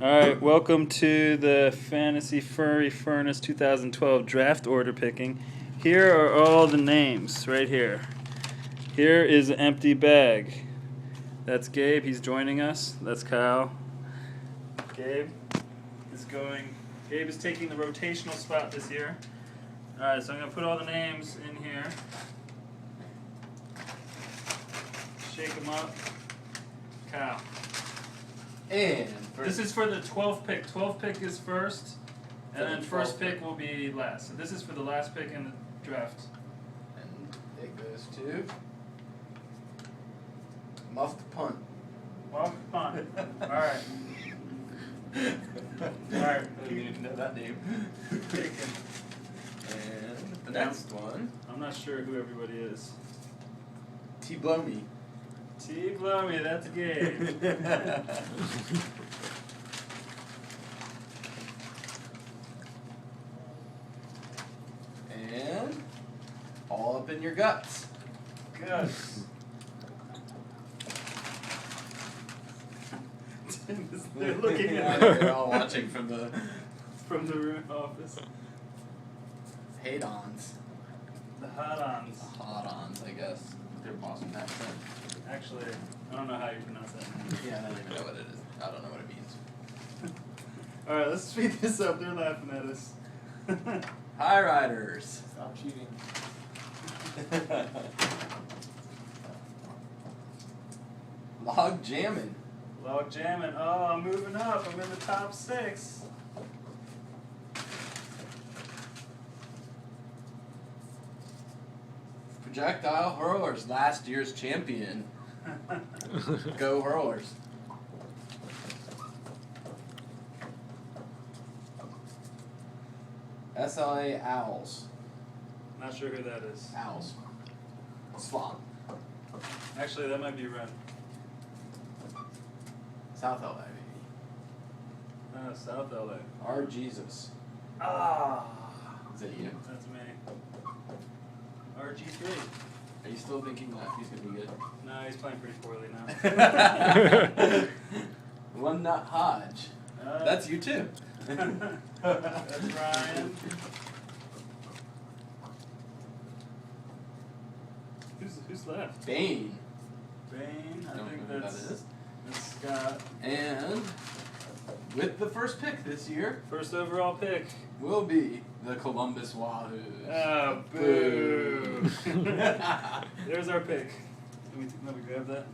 All right, welcome to the Fantasy Furry Furnace 2012 draft order picking. Here are all the names right here. Here is an empty bag. That's Gabe. He's joining us. That's Kyle. Gabe is taking the rotational spot this year. All right, so I'm gonna put all the names in here. Shake them up. Kyle. And this is for the 12th pick. 12th pick is first, and then first pick will be last. So this is for the last pick in the draft. And it goes to Muffed Punt. Well, punt. All right. All right. I didn't even know that name. And the next one. I'm not sure who everybody is. T-Blow Me. T. Blummy, that's Gabe. And all up in your guts. Good. They're looking at me They're all watching from the room office. Hate-ons. The hot-ons. Hot-ons, I guess. They're Boston accent. Actually, I don't know how you pronounce that. Yeah, I don't even know what it is. I don't know what it means. All right, let's speed this up. They're laughing at us. High Riders. Stop cheating. Log Jammin'. Log jamming. Oh, I'm moving up. I'm in the top 6. Projectile Hurlers, last year's champion. Go Hurlers. SLA Owls. Not sure who that is. Owls. Slot. Actually, that might be Ren. South LA, baby. Oh, South LA. R. Jesus. Ah, Is that you? that's me. RG3. Are you still thinking that he's going to be good? No, he's playing pretty poorly now. One Nut Hodge. That's you too. That's Ryan. Who's left? Bane. Bane. I Don't think know who that's that is. Scott. And with the first pick this year First overall pick. will be the Columbus Wahoos. Ah, boo. There's our pick. Let me grab that.